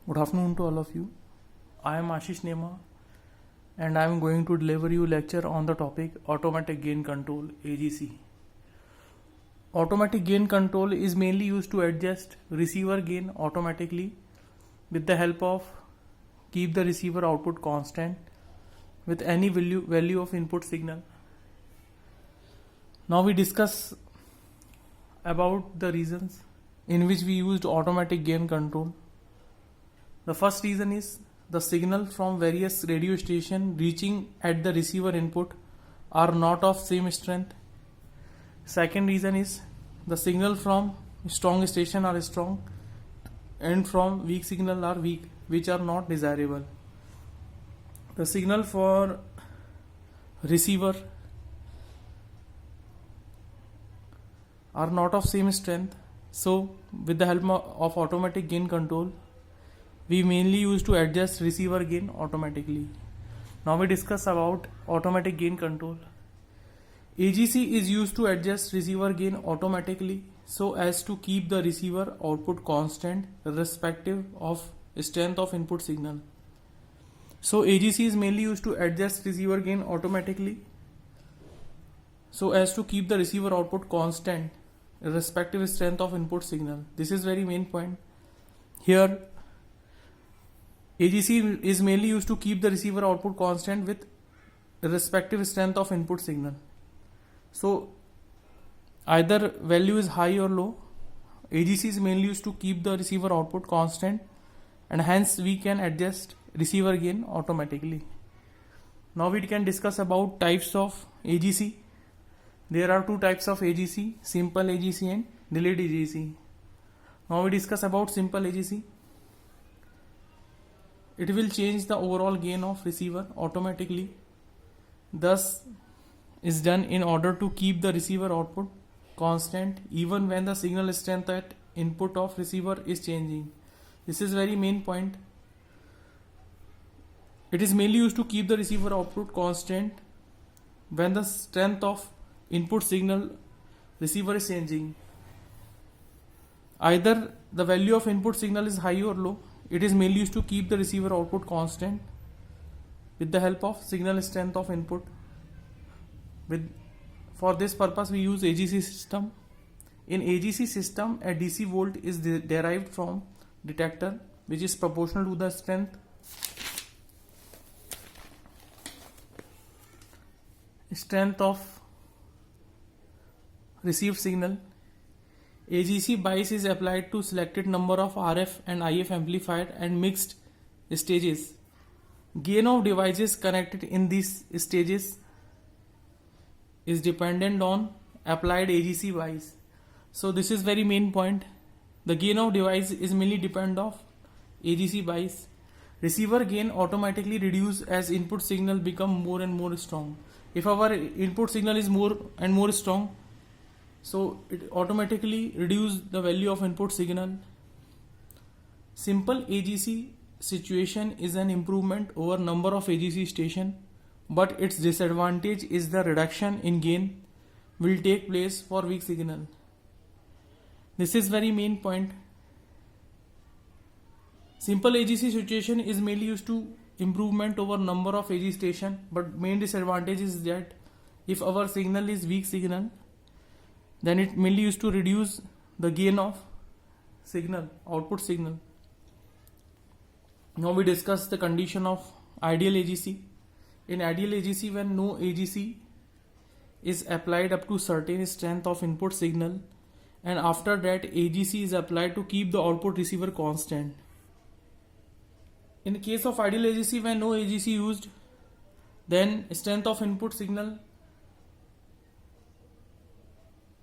Good afternoon to all of you. I am Ashish Nema and I am going to deliver you lecture on the topic Automatic Gain Control AGC. Automatic gain control is mainly used to adjust receiver gain automatically with the help of keep the receiver output constant with any value of input signal. Now we discuss about the reasons in which we used automatic gain control. The first reason is the signal from various radio stations reaching at the receiver input are not of same strength. Second reason is the signal from strong station are strong and from weak signal are weak, which are not desirable. The signal for receiver are not of same strength. So with the help of automatic gain control, we mainly use to adjust receiver gain automatically. Now we discuss about automatic gain control. AGC is used to adjust receiver gain automatically so as to keep the receiver output constant irrespective of strength of input signal. So AGC is mainly used to adjust receiver gain automatically so as to keep the receiver output constant irrespective strength of input signal. This is very main point. Here AGC is mainly used to keep the receiver output constant with irrespective strength of input signal. So either value is high or low, AGC is mainly used to keep the receiver output constant and hence we can adjust receiver gain automatically. Now we can discuss about types of AGC. There are two types of AGC, simple AGC and delayed AGC. Now we discuss about simple AGC. It will change the overall gain of receiver automatically. Thus is done in order to keep the receiver output constant even when the signal strength at input of receiver is changing. This is very main point. It is mainly used to keep the receiver output constant when the strength of input signal receiver is changing. Either the value of input signal is high or low, it is mainly used to keep the receiver output constant with the help of signal strength of input. For this purpose we use AGC system. In AGC system, a DC volt is derived from detector which is proportional to the strength of received signal. AGC bias is applied to selected number of RF and IF amplified and mixed stages. Gain of devices connected in these stages is dependent on applied AGC bias. So this is very main point. The gain of device is mainly depend of AGC bias. Receiver gain automatically reduce as input signal become more and more strong. If our input signal is more and more strong, so it automatically reduce the value of input signal. Simple AGC situation is an improvement over number of AGC station, but its disadvantage is the reduction in gain will take place for weak signal. This is very main point. Simple AGC situation is mainly used to improvement over number of AGC station, but main disadvantage is that if our signal is weak signal, then it mainly used to reduce the gain of signal, output signal. Now we discuss the condition of ideal AGC. In ideal AGC, when no AGC is applied up to certain strength of input signal, and after that AGC is applied to keep the output receiver constant. In the case of ideal AGC, when no AGC used, then strength of input signal,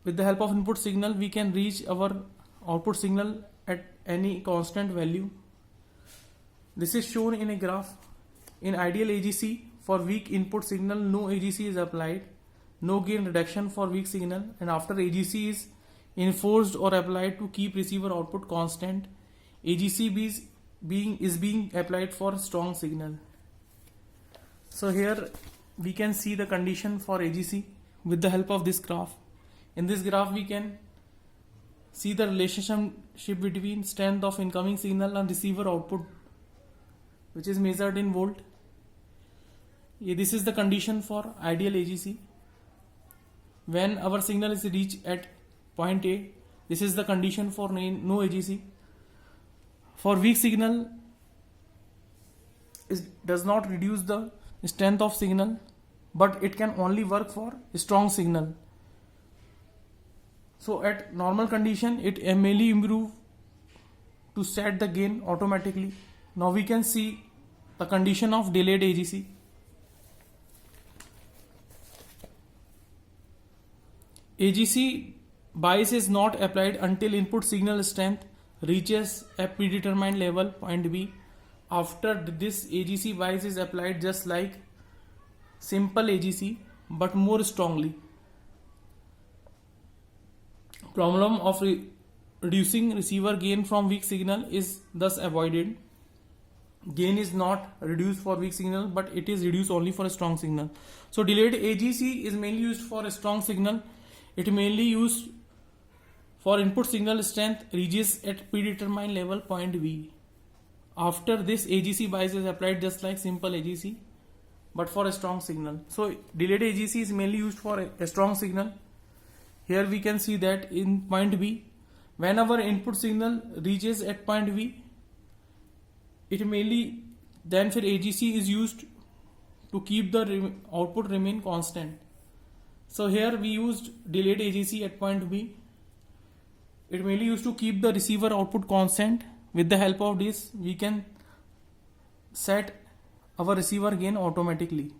with the help of input signal we can reach our output signal at any constant value. This is shown in a graph. In ideal AGC, for weak input signal no AGC is applied, no gain reduction for weak signal, and after AGC is enforced or applied to keep receiver output constant, AGC is being applied for strong signal. So here we can see the condition for AGC with the help of this graph. In this graph we can see the relationship between strength of incoming signal and receiver output, which is measured in volt. This is the condition for ideal AGC. When our signal is reached at point A, this is the condition for no AGC. For weak signal, it does not reduce the strength of signal, but it can only work for strong signal. So at normal condition, it mainly improve to set the gain automatically. Now we can see the condition of delayed AGC. AGC bias is not applied until input signal strength reaches a predetermined level, point B. After this, AGC bias is applied just like simple AGC but more strongly. Problem of reducing receiver gain from weak signal is thus avoided. Gain is not reduced for weak signal, but it is reduced only for a strong signal. So delayed AGC is mainly used for a strong signal. It mainly used for input signal strength reaches at predetermined level, point B. After this, AGC bias is applied just like simple AGC but for a strong signal. So delayed AGC is mainly used for a strong signal. Here we can see that in point B, when our input signal reaches at point B, it mainly then for AGC is used to keep the output remain constant. So here we used delayed AGC at point B. It mainly used to keep the receiver output constant. With the help of this, we can set our receiver gain automatically.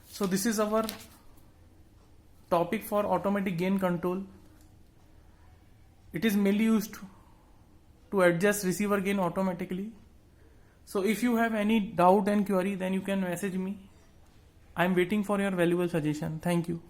So this is our topic for automatic gain control. It is mainly used to adjust receiver gain automatically. So if you have any doubt and query, then you can message me. I am waiting for your valuable suggestion. Thank you.